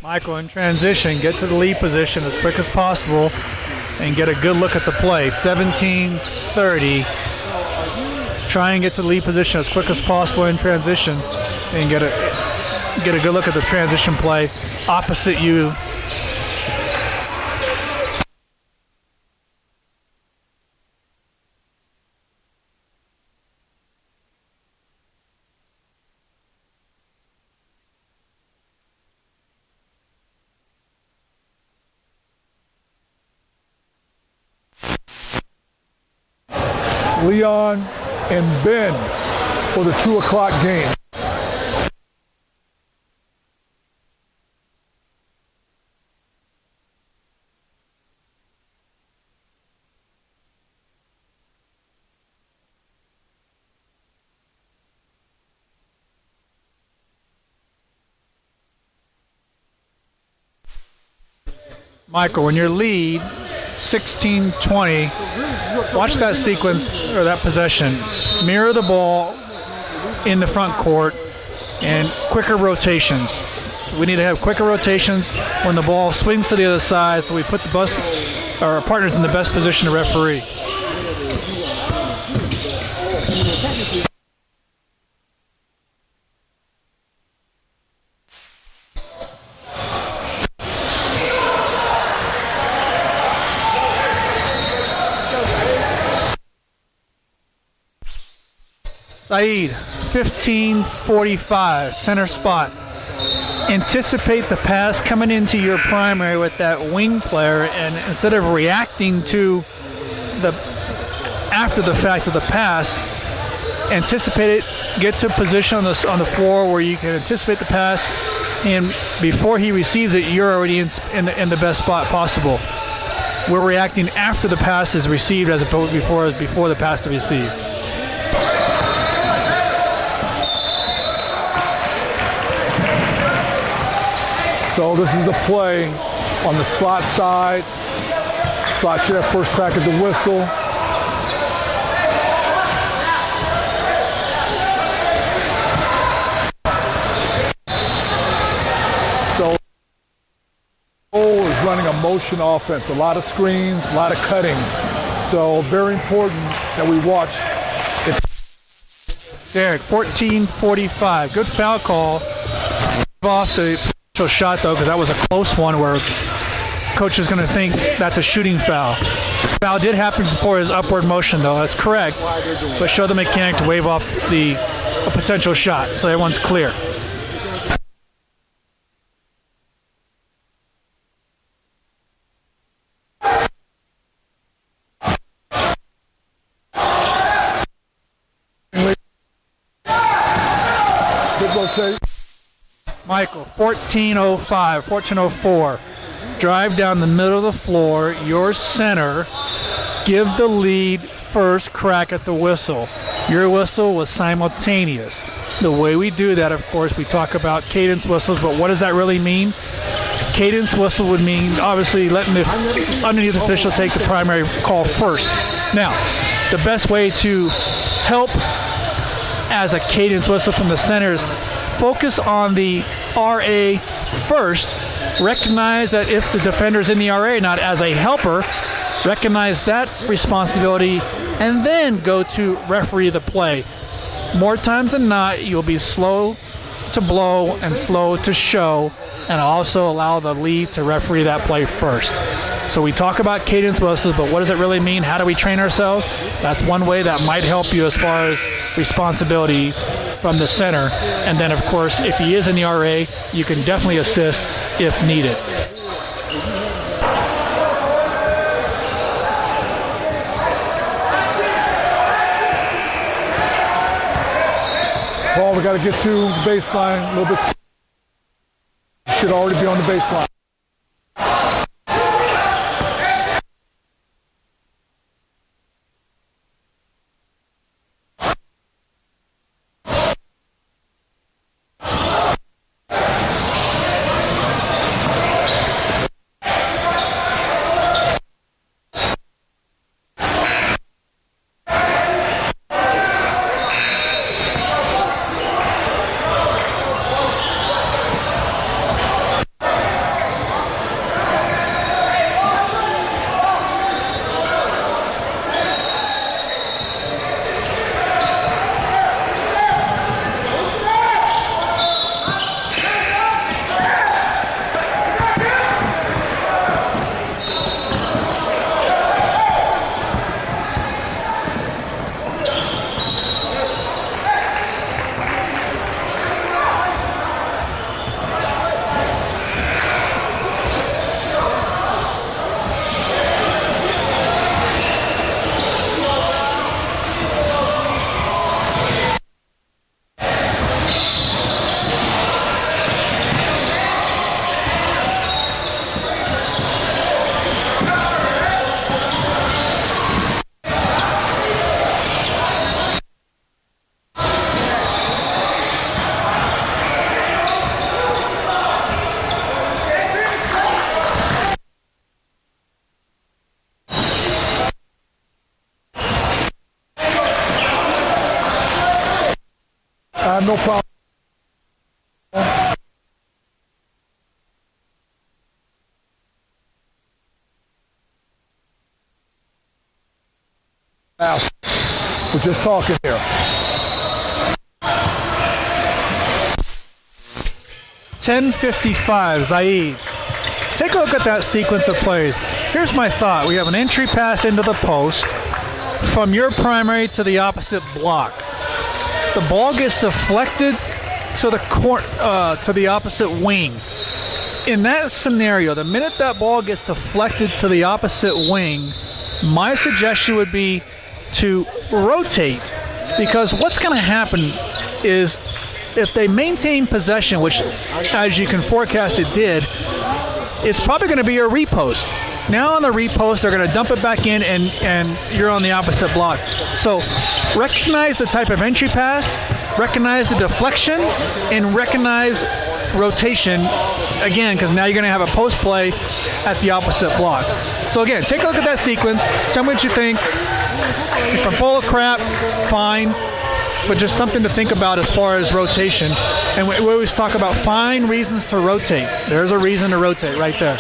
Michael, in transition, get to the lead position as quick as possible and get a good look at the play. 17-30. Try and get to the lead position as quick as possible in transition and get a good look at the transition play opposite you. Leon and Ben for the 2 o'clock game. Michael, when you're lead 16-20, watch that sequence or that possession. Mirror the ball in the front court and quicker rotations. We need to have quicker rotations when the ball swings to the other side, so we put our partners in the best position to referee. Saeed, 15-45, center spot. Anticipate the pass coming into your primary with that wing player, and instead of reacting to the after the fact of the pass, anticipate it, get to a position on the floor where you can anticipate the pass, and before he receives it, you're already in the best spot possible. We're reacting after the pass is received as opposed to before the pass is received. So this is the play on the slot side. Slot should have first crack at the whistle. So Cole is running a motion offense, a lot of screens, a lot of cutting. So very important that we watch. Derek, 14-45, good foul call. Off the shot though, because that was a close one where coach is going to think that's a shooting foul. Foul did happen before his upward motion though, that's correct, but show the mechanic to wave off a potential shot so everyone's clear. Michael, 14-04. Drive down the middle of the floor, your center, give the lead first crack at the whistle. Your whistle was simultaneous. The way we do that, of course, we talk about cadence whistles, but what does that really mean? Cadence whistle would mean, obviously, letting the underneath official take the primary call first. Now, the best way to help as a cadence whistle from the center is focus on the RA first. Recognize that if the defender's in the RA, not as a helper, recognize that responsibility, and then go to referee the play. More times than not, you'll be slow to blow and slow to show, and also allow the lead to referee that play first. So we talk about cadence whistles, but what does it really mean? How do we train ourselves? That's one way that might help you as far as responsibilities from the center. And then, of course, if he is in the RA, you can definitely assist if needed. Paul, we got to get to the baseline a little bit. Should already be on the baseline. no problem. We're just talking here. $10.55, Zaid. Take a look at that sequence of plays. Here's my thought. We have an entry pass into the post from your primary to the opposite block. The ball gets deflected to the opposite wing. In that scenario, the minute that ball gets deflected to the opposite wing, my suggestion would be to rotate, because what's going to happen is if they maintain possession, which as you can forecast it did, it's probably going to be a repost. Now on the repost, they're going to dump it back in and you're on the opposite block. So recognize the type of entry pass, recognize the deflection, and recognize rotation again, because now you're going to have a post play at the opposite block. So again, take a look at that sequence. Tell me what you think. If I'm full of crap, fine, but just something to think about as far as rotation. And we always talk about find reasons to rotate. There's a reason to rotate right there.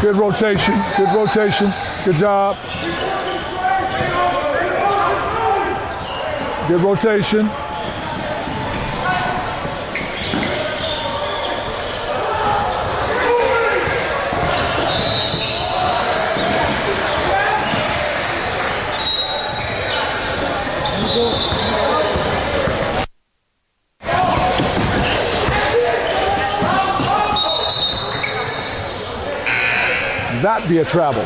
Good rotation, good job. Good rotation. That be a travel.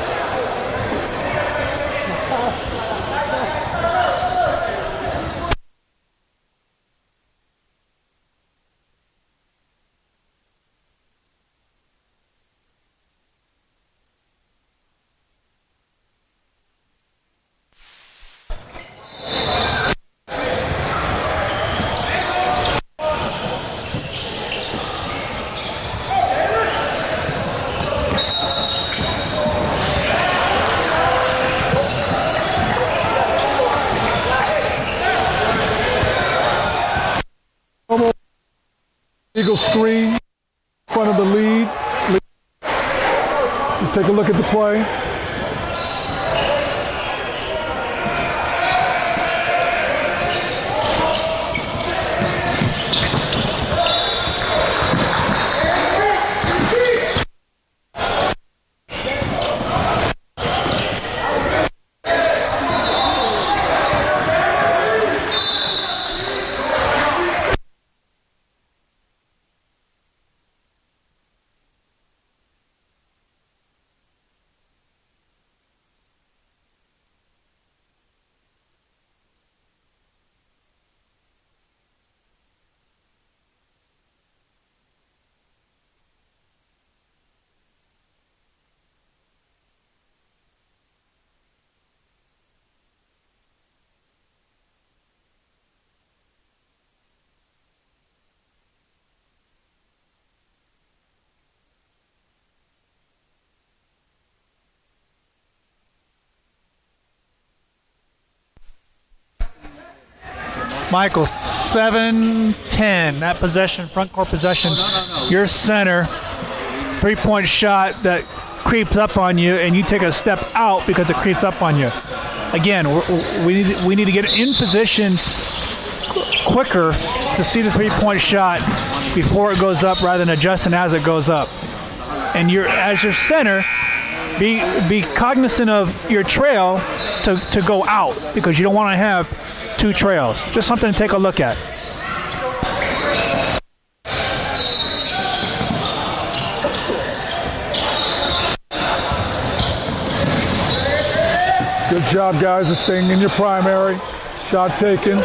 Eagle screen, front of the lead. Let's take a look at the play. Michael, 7-10, that possession, front court possession, your center, three-point shot that creeps up on you, and you take a step out because it creeps up on you. Again, we need to get in position quicker to see the three-point shot before it goes up rather than adjusting as it goes up. And as your center, be cognizant of your trail to go out, because you don't want to have two trails. Just something to take a look at. Good job, guys, of staying in your primary. Shot taken.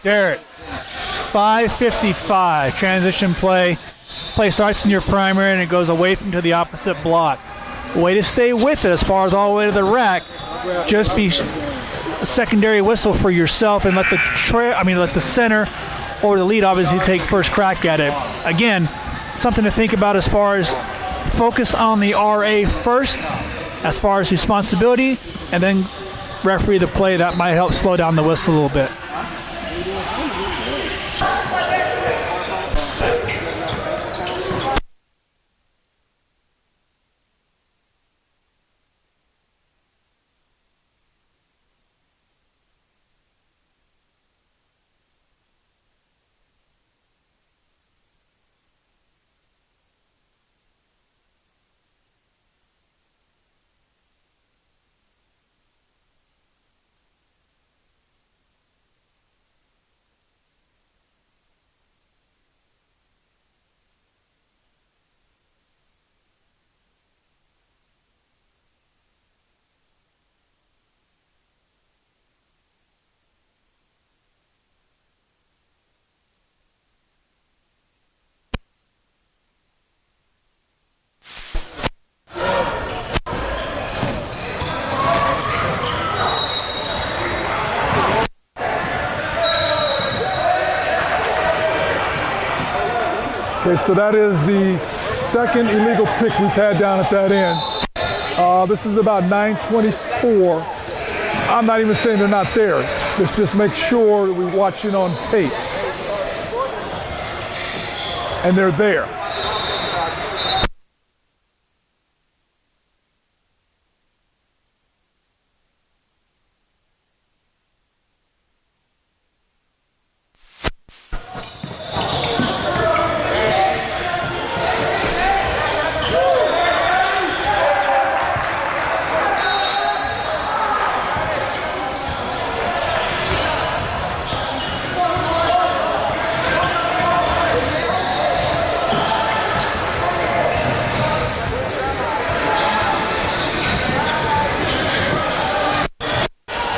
Derek, 5:55, transition play. Play starts in your primary and it goes away from to the opposite block. Way to stay with it as far as all the way to the rack. Just be a secondary whistle for yourself and let the center or the lead obviously take first crack at it. Again, something to think about as far as focus on the RA first as far as responsibility, and then referee the play. That might help slow down the whistle a little bit. Okay, so that is the second illegal pick we've had down at that end. This is about 9:24. I'm not even saying they're not there. Let's just make sure that we watch it on tape. And they're there.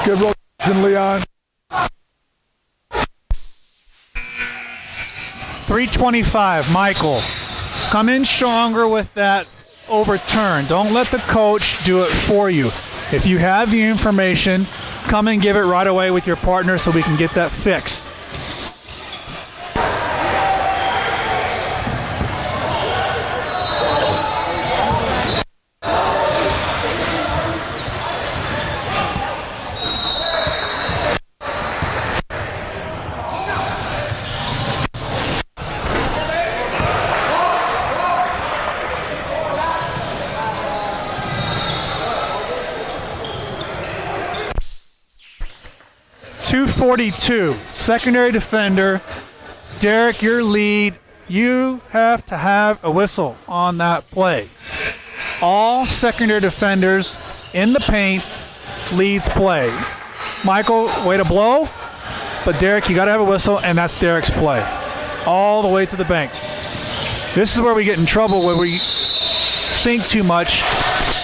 Good rotation, Leon. 3:25, Michael. Come in stronger with that overturn. Don't let the coach do it for you. If you have the information, come and give it right away with your partner so we can get that fixed. .242, secondary defender. Derek, your lead. You have to have a whistle on that play. All secondary defenders in the paint leads play. Michael, way to blow. But Derek, you got to have a whistle, and that's Derek's play. All the way to the bank. This is where we get in trouble, where we think too much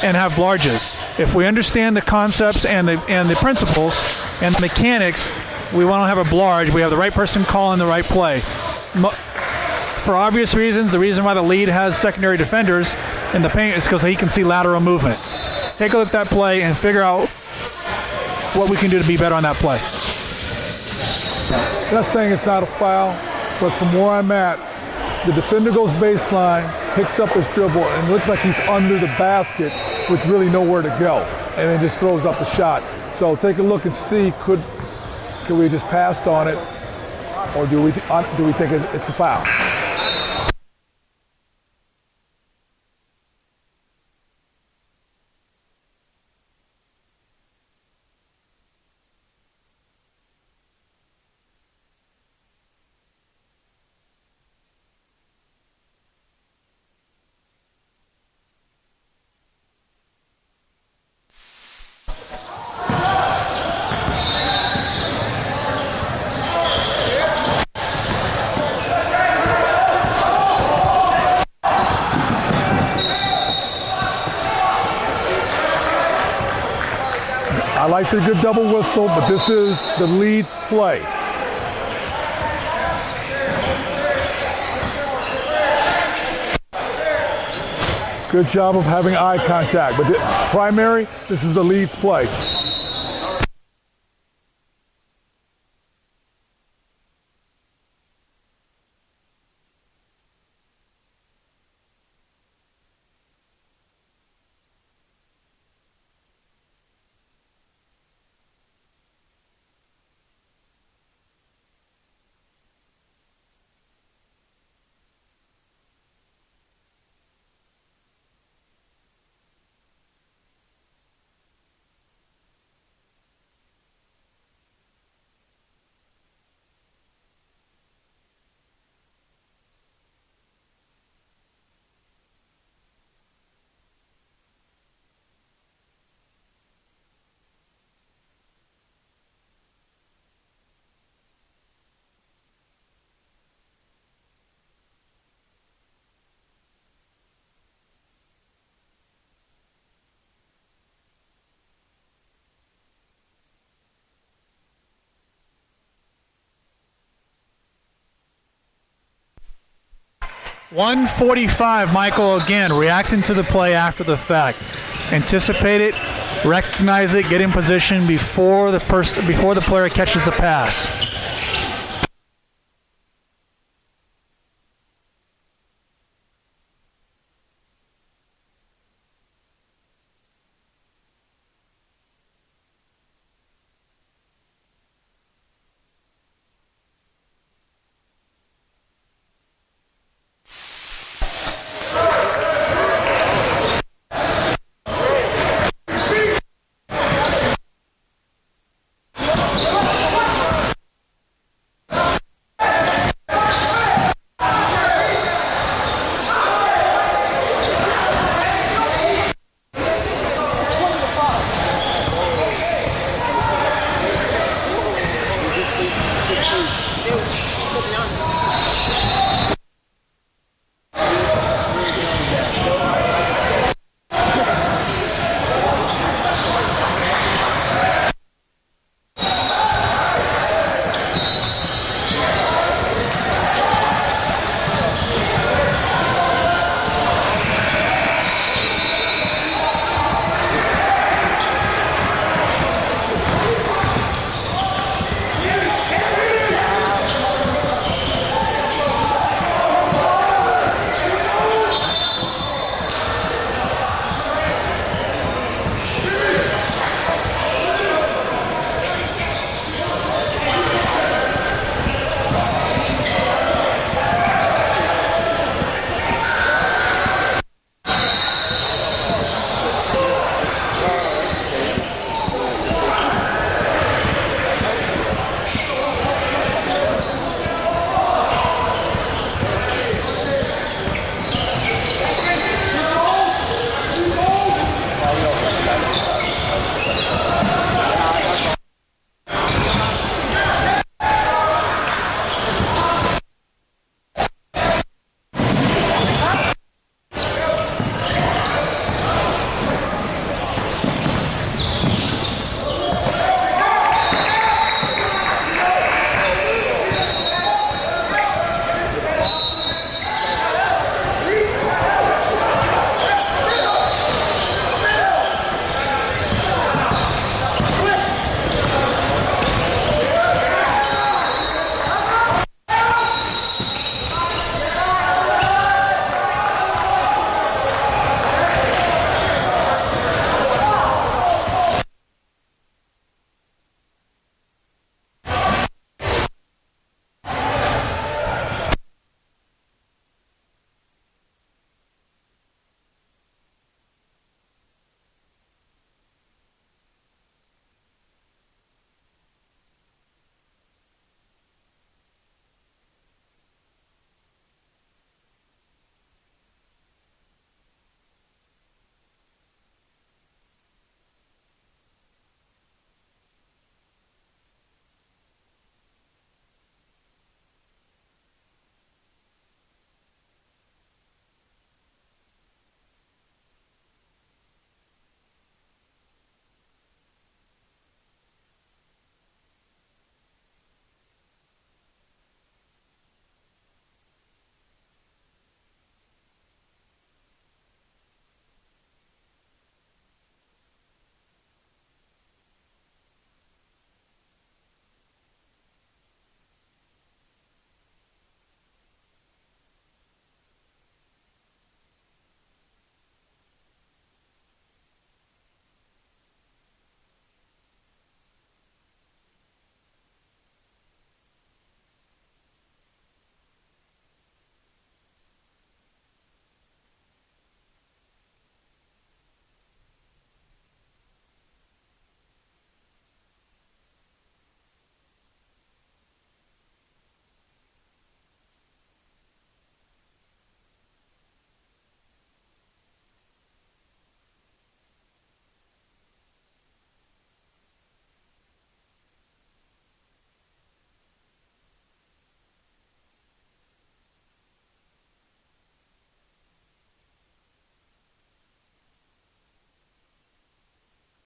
and have blarges. If we understand the concepts and the principles and the mechanics, we won't have a blarge. We have the right person calling the right play. For obvious reasons, the reason why the lead has secondary defenders in the paint is because he can see lateral movement. Take a look at that play and figure out what we can do to be better on that play. Not saying it's not a foul, but from where I'm at, the defender goes baseline, picks up his dribble, and it looks like he's under the basket with really nowhere to go, and then just throws up the shot. So take a look and see, could we just passed on it, or do we think it's a foul? I like the good double whistle, but this is the Leeds play. Good job of having eye contact, but primary, this is the Leeds play. .145, Michael again reacting to the play after the fact. Anticipate it, recognize it, get in position before the player catches the pass.